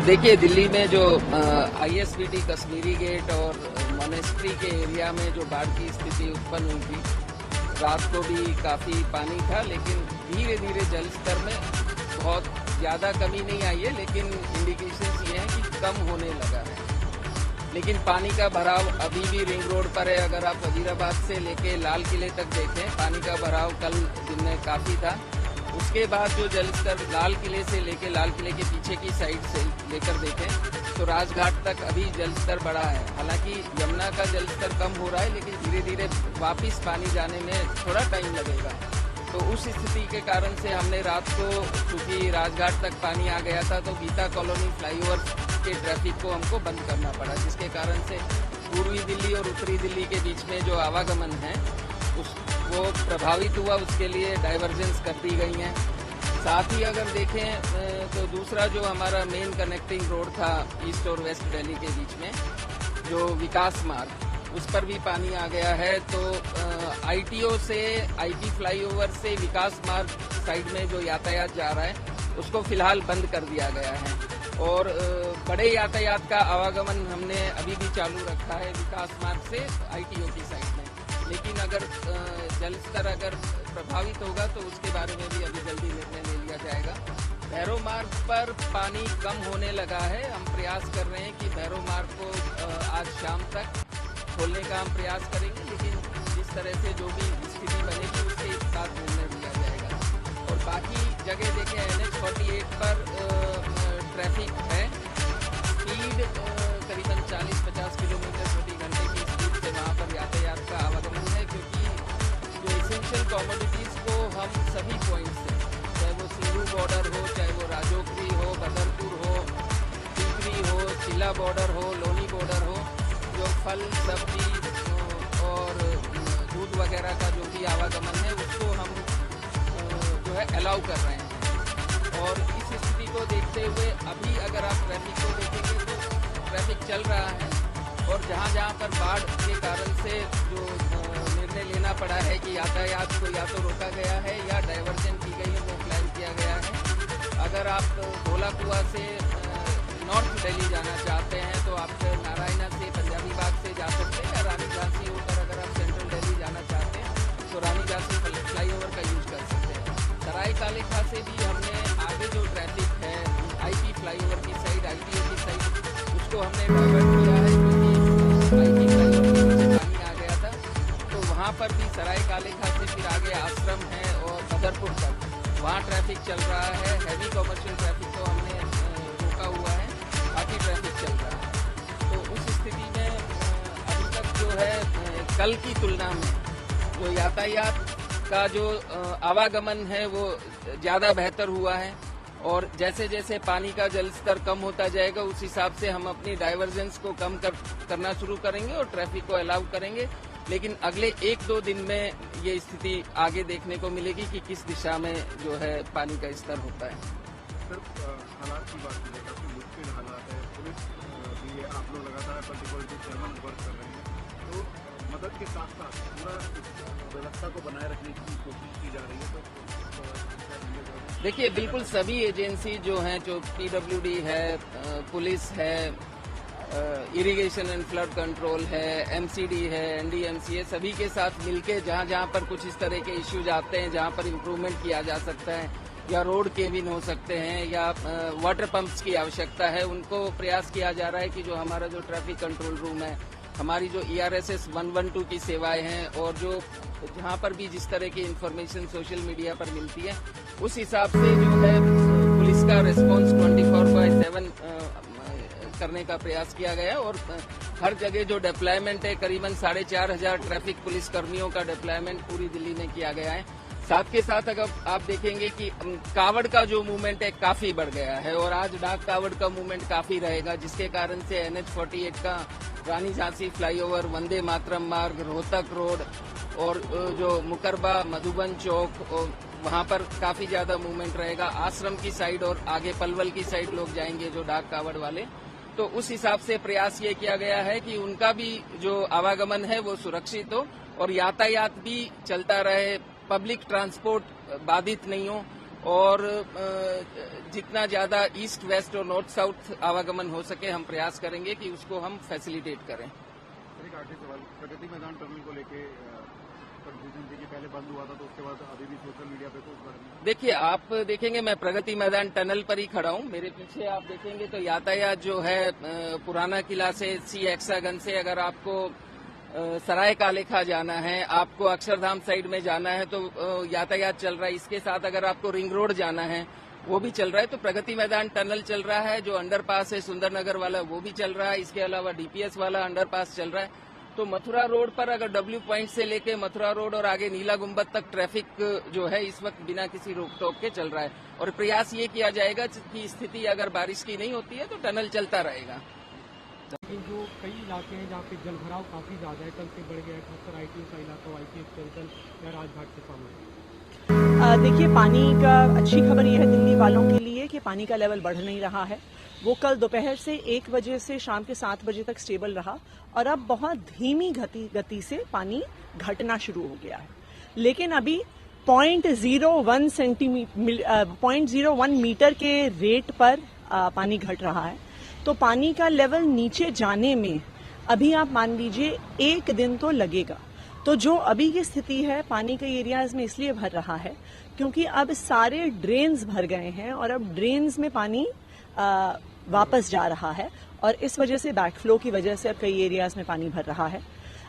देखिए, दिल्ली में जो आईएसबीटी कश्मीरी गेट और मोनेस्ट्री के एरिया में जो बाढ़ की स्थिति उत्पन्न हुई थी, रात को भी काफ़ी पानी था, लेकिन धीरे धीरे जल स्तर में बहुत ज़्यादा कमी नहीं आई है, लेकिन इंडिकेशंस ये हैं कि कम होने लगा है। लेकिन पानी का भराव अभी भी रिंग रोड पर है। अगर आप वजीराबाद से लेके लाल किले तक देखें, पानी का भराव कल दिन में काफ़ी था। उसके बाद जो जल स्तर लाल किले से लेके लाल किले के पीछे की साइड से लेकर देखें तो राजघाट तक अभी जल स्तर बढ़ा है। हालांकि यमुना का जल स्तर कम हो रहा है, लेकिन धीरे धीरे वापस पानी जाने में थोड़ा टाइम लगेगा। तो उस स्थिति के कारण से हमने रात को, चूंकि राजघाट तक पानी आ गया था, तो गीता कॉलोनी फ्लाईओवर के ट्रैफिक को हमको बंद करना पड़ा, जिसके कारण से पूर्वी दिल्ली और उत्तरी दिल्ली के बीच में जो आवागमन है वो प्रभावित हुआ। उसके लिए डाइवर्जेंस कर दी गई हैं। साथ ही अगर देखें तो दूसरा जो हमारा मेन कनेक्टिंग रोड था ईस्ट और वेस्ट दिल्ली के बीच में, जो विकास मार्ग, उस पर भी पानी आ गया है। तो आईटीओ से आईपी फ्लाईओवर से विकास मार्ग साइड में जो यातायात जा रहा है उसको फिलहाल बंद कर दिया गया है। और बड़े यातायात का आवागमन हमने अभी भी चालू रखा है विकास मार्ग से आईटीओ की साइड में। लेकिन अगर जल स्तर अगर प्रभावित होगा तो उसके बारे में भी अभी जल्दी निर्णय ले लिया जाएगा। भैरव मार्ग पर पानी कम होने लगा है। हम प्रयास कर रहे हैं कि भैरव मार्ग को आज शाम तक खोलने का हम प्रयास करेंगे, लेकिन जिस तरह से जो भी स्थिति बनेगी उसके साथ निर्णय लिया जाएगा। और बाकी जगह देखें, NH-48 पर ट्रैफिक है। स्पीड करीबन 40-50 किलोमीटर प्रति घंटे की स्पीड से वहाँ पर यातायात का आवागमन है, क्योंकि जो एसेंशियल कमोडिटीज़ को हम सभी पॉइंट से, चाहे वो सिंधु बॉर्डर हो, चाहे वो राजौरी हो, बदरपुर हो, टिकरी हो, चिल्ला बॉर्डर हो, लोनी बॉर्डर हो, जो फल सब्जी और दूध वगैरह का जो भी आवागमन है उसको हम जो है अलाउ कर रहे हैं। और इस स्थिति को देखते हुए अभी अगर आप ट्रैफिक को देखेंगे तो ट्रैफिक चल रहा है। और जहाँ जहाँ पर बाढ़ के कारण से जो निर्णय लेना पड़ा है कि यातायात को या तो रोका गया है या डाइवर्जन की गई है, वो प्लान किया गया है। अगर आप भोला कुआं से नॉर्थ दिल्ली जाना चाहते हैं तो आप नारायणा से पंजाबी बाग से जा सकते हैं, या रानी झांसी होकर अगर आप सेंट्रल दिल्ली जाना चाहते हैं तो रानी झांसी फ्लाईओवर का यूज कर सकते हैं। सराय काले खां से भी हमने आगे जो ट्रैफिक है आईपी फ्लाईओवर की साइड, आईटीओ की साइड, उसको हमने डाइवर्ट किया है, क्योंकि आईपी फ्लाईओवर में पानी आ गया था। तो वहाँ पर भी सराय काले खां से फिर आगे आश्रम है और बदरपुर तक वहाँ ट्रैफिक चल रहा है। हैवी कमर्शियल ट्रैफिक को हमने रोका हुआ है, बाकी ट्रैफिक चल रहा है। तो उस स्थिति में अभी तक जो है कल की तुलना में जो यातायात का जो आवागमन है वो ज़्यादा बेहतर हुआ है। और जैसे जैसे पानी का जल स्तर कम होता जाएगा उस हिसाब से हम अपनी डाइवर्जेंस को कम करना शुरू करेंगे और ट्रैफिक को अलाउ करेंगे। लेकिन अगले 1-2 दिन में ये स्थिति आगे देखने को मिलेगी कि किस दिशा में जो है पानी का स्तर होता है। सर, हालात की बात की काफी मुश्किल हालात है। पुलिस भी आप लोग लगातार प्रतिबल चेयरमैन वर्क कर रहे हैं, तो मदद के साथ साथ पूरा व्यवस्था को बनाए रखने की कोशिश की जा रही है। तो देखिए, बिल्कुल सभी एजेंसी जो हैं, जो PWD है, पुलिस है, इरिगेशन एंड फ्लड कंट्रोल है, MCD है, NDMC है, सभी के साथ मिलके जहाँ जहाँ पर कुछ इस तरह के इश्यूज आते हैं, जहाँ पर इम्प्रूवमेंट किया जा सकता है, या रोड केबिन हो सकते हैं, या वाटर पंप्स की आवश्यकता है, उनको प्रयास किया जा रहा है कि जो हमारा जो ट्रैफिक कंट्रोल रूम है, हमारी जो ERSS 112 की सेवाएं हैं, और जो जहाँ पर भी जिस तरह की इंफॉर्मेशन सोशल मीडिया पर मिलती है, उस हिसाब से जो है पुलिस का रिस्पांस 24/7 करने का प्रयास किया गया है। और हर जगह जो डिप्लॉयमेंट है, करीबन 4,500 ट्रैफिक पुलिस कर्मियों का डिप्लॉयमेंट पूरी दिल्ली में किया गया है। साथ के साथ अगर आप देखेंगे कि कावड़ का जो मूवमेंट है काफी बढ़ गया है, और आज डाक कावड़ का मूवमेंट काफी रहेगा, जिसके कारण से NH-48 का रानी झांसी फ्लाईओवर, वंदे मातरम मार्ग, रोहतक रोड और जो मुकरबा मधुबन चौक, वहाँ पर काफी ज्यादा मूवमेंट रहेगा। आश्रम की साइड और आगे पलवल की साइड लोग जाएंगे जो डाक कावड़ वाले। तो उस हिसाब से प्रयास ये किया गया है कि उनका भी जो आवागमन है वो सुरक्षित हो और यातायात भी चलता रहे, पब्लिक ट्रांसपोर्ट बाधित नहीं हो। और जितना ज्यादा ईस्ट वेस्ट और नॉर्थ साउथ आवागमन हो सके हम प्रयास करेंगे कि उसको हम फैसिलिटेट करें। एक आखिरी सवाल, प्रगति मैदान टनल को लेके कंफ्यूजन थी कि पहले बंद हुआ था तो उसके बाद अभी भी सोशल मीडिया पे तो उस बारे में देखिए, आप देखेंगे मैं प्रगति मैदान टनल पर ही खड़ा हूं। मेरे पीछे आप देखेंगे तो यातायात जो है पुराना किला से सी एक्सागन से अगर आपको सराय कालेखा जाना है, आपको अक्षरधाम साइड में जाना है तो यातायात चल रहा है। इसके साथ अगर आपको रिंग रोड जाना है वो भी चल रहा है। तो प्रगति मैदान टनल चल रहा है, जो अंडरपास है सुंदरनगर वाला वो भी चल रहा है। इसके अलावा डीपीएस वाला अंडरपास चल रहा है। तो मथुरा रोड पर अगर डब्ल्यू पॉइंट से लेके मथुरा रोड और आगे नीला गुंबद तक ट्रैफिक जो है इस वक्त बिना किसी रोक टोक के चल रहा है। और प्रयास ये किया जाएगा कि स्थिति अगर बारिश की नहीं होती है तो टनल चलता रहेगा। लेकिन जो कई इलाके हैं जहाँ पे जलभराव काफ़ी ज़्यादा है, कल से बढ़ गया है, खासकर आईटीओ का इलाका, आईटी एक्सटेंशन या राजघाट के सामने। देखिए, पानी का अच्छी खबर यह है दिल्ली वालों के लिए कि पानी का लेवल बढ़ नहीं रहा है। वो कल दोपहर से 1 बजे से शाम के 7 बजे तक स्टेबल रहा और अब बहुत धीमी गति से पानी घटना शुरू हो गया है। लेकिन अभी 0.01 मीटर के रेट पर पानी घट रहा है। तो पानी का लेवल नीचे जाने में अभी आप मान लीजिए 1 दिन तो लगेगा। तो जो अभी की स्थिति है पानी के एरियाज में इसलिए भर रहा है क्योंकि अब सारे ड्रेन्स भर गए हैं और अब ड्रेन्स में पानी वापस जा रहा है और इस वजह से बैकफ्लो की वजह से अब कई एरियाज में पानी भर रहा है।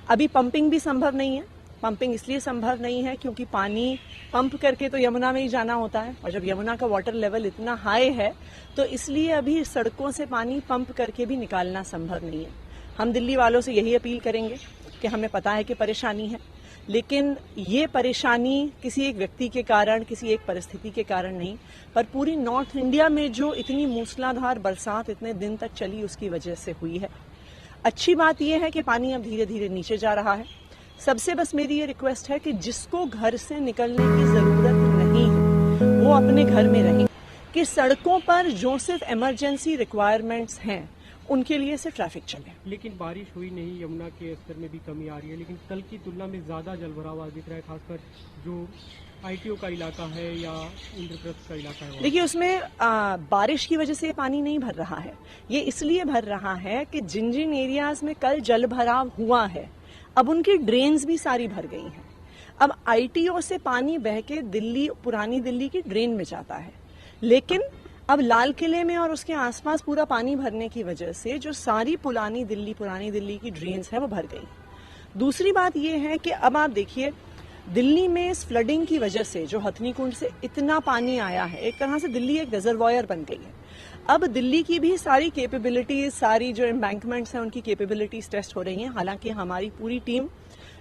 अभी पंपिंग भी संभव नहीं है। पंपिंग इसलिए संभव नहीं है क्योंकि पानी पंप करके तो यमुना में ही जाना होता है और जब यमुना का वाटर लेवल इतना हाई है तो इसलिए अभी सड़कों से पानी पंप करके भी निकालना संभव नहीं है। हम दिल्ली वालों से यही अपील करेंगे कि हमें पता है कि परेशानी है, लेकिन ये परेशानी किसी एक व्यक्ति के कारण, किसी एक परिस्थिति के कारण नहीं, पर पूरी नॉर्थ इंडिया में जो इतनी मूसलाधार बरसात इतने दिन तक चली उसकी वजह से हुई है। अच्छी बात यह है कि पानी अब धीरे धीरे नीचे जा रहा है। सबसे बस मेरी ये रिक्वेस्ट है कि जिसको घर से निकलने की जरूरत नहीं है वो अपने घर में रहें, कि सड़कों पर जो सिर्फ इमरजेंसी रिक्वायरमेंट्स हैं उनके लिए से ट्रैफिक चले। लेकिन बारिश हुई नहीं, यमुना के स्तर में भी कमी आ रही है, लेकिन कल की तुलना में ज़्यादा जलभराव दिख रहा है, खासकर जो आईटीओ का इलाका है या इंद्रप्रस्थ का इलाका है। देखिए, उसमें बारिश की वजह से पानी नहीं भर रहा है। ये इसलिए भर रहा है कि जिन जिन एरियाज में कल जलभराव हुआ है अब उनकी ड्रेन्स भी सारी भर गई हैं। अब आईटीओ से पानी बह के दिल्ली, पुरानी दिल्ली की ड्रेन में जाता है, लेकिन अब लाल किले में और उसके आसपास पूरा पानी भरने की वजह से जो सारी पुरानी दिल्ली की ड्रेन्स है वो भर गई। दूसरी बात यह है कि अब आप देखिए दिल्ली में इस फ्लडिंग की वजह से जो हथनी कुंड से इतना पानी आया है, एक तरह से दिल्ली एक रिजर्वायर बन गई है। अब दिल्ली की भी सारी कैपेबिलिटीज, सारी जो एम्बैंकमेंट्स हैं उनकी कैपेबिलिटीज टेस्ट हो रही हैं। हालांकि हमारी पूरी टीम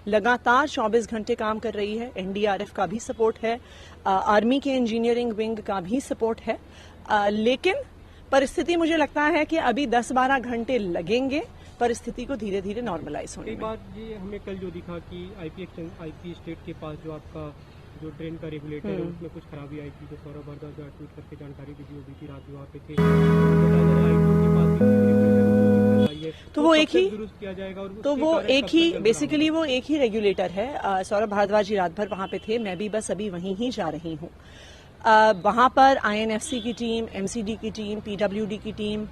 लगातार 24 घंटे काम कर रही है। एनडीआरएफ का भी सपोर्ट है, आर्मी के इंजीनियरिंग विंग का भी सपोर्ट है, लेकिन परिस्थिति मुझे लगता है कि अभी 10-12 घंटे लगेंगे परिस्थिति को धीरे धीरे नॉर्मलाइज होने में। एक बात ये हमें कल जो दिखा कि आईपी स्टेट के पास जो आपका जो ट्रेन का रेगुलेटर है उसमें कुछ खराबी आई थी, तो सौरभ भारद्वाज जो ट्वीट करके जानकारी भी दी होगी थी, रात वहाँ पे थे, तो वो एक ही दुरुस्त किया जाएगा। और तो वो एक ही बेसिकली वो एक ही रेगुलेटर है। सौरभ भारद्वाज जी रात भर वहाँ पे थे, मैं भी बस अभी वहीं ही जा रही हूँ। वहाँ पर आईएनएफसी की टीम, एमसीडी की टीम, पीडब्ल्यूडी की टीम,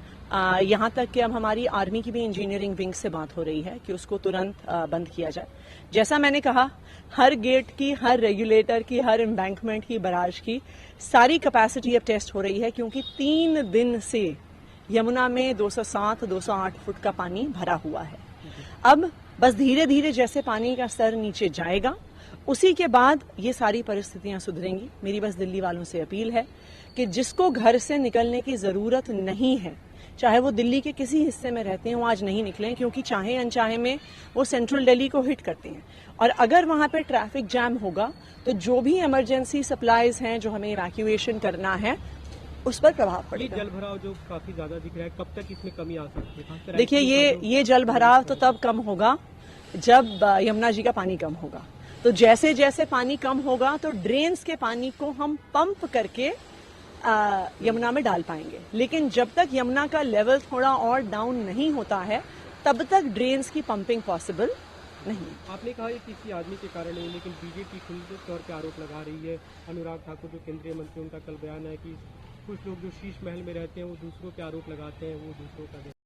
यहाँ तक कि अब हमारी आर्मी की भी इंजीनियरिंग विंग से बात हो रही है कि उसको तुरंत बंद किया जाए। जैसा मैंने कहा, हर गेट की, हर रेगुलेटर की, हर एम्बैंकमेंट की, बराज की सारी कैपेसिटी अब टेस्ट हो रही है, क्योंकि 3 दिन से यमुना में 207-208 फुट का पानी भरा हुआ है। अब बस धीरे धीरे जैसे पानी का स्तर नीचे जाएगा उसी के बाद ये सारी परिस्थितियां सुधरेंगी। मेरी बस दिल्ली वालों से अपील है कि जिसको घर से निकलने की जरूरत नहीं है, चाहे वो दिल्ली के किसी हिस्से में रहते हैं, वो आज नहीं निकलें, क्योंकि चाहे अनचाहे में वो सेंट्रल दिल्ली को हिट करते हैं। और अगर वहां पे ट्रैफिक जैम होगा तो जो भी इमरजेंसी सप्लाईज हैं जो हमें इवैक्यूएशन करना है उस पर प्रभाव पड़ेगा। जल भराव जो काफी ज्यादा दिख रहा है, कब तक इसमें कमी आ सकती है? देखिए, ये जल भराव तो तब कम होगा जब यमुना जी का पानी कम होगा। तो जैसे जैसे पानी कम होगा तो ड्रेन्स के पानी को हम पंप करके यमुना में डाल पाएंगे, लेकिन जब तक यमुना का लेवल थोड़ा और डाउन नहीं होता है तब तक ड्रेन्स की पंपिंग पॉसिबल नहीं। आपने कहा ये किसी आदमी के कारण नहीं, लेकिन बीजेपी खुले तौर पे आरोप लगा रही है। अनुराग ठाकुर जो केंद्रीय मंत्री, उनका कल बयान है कि कुछ लोग जो शीश महल में रहते हैं वो दूसरों पे आरोप लगाते हैं, वो दूसरों का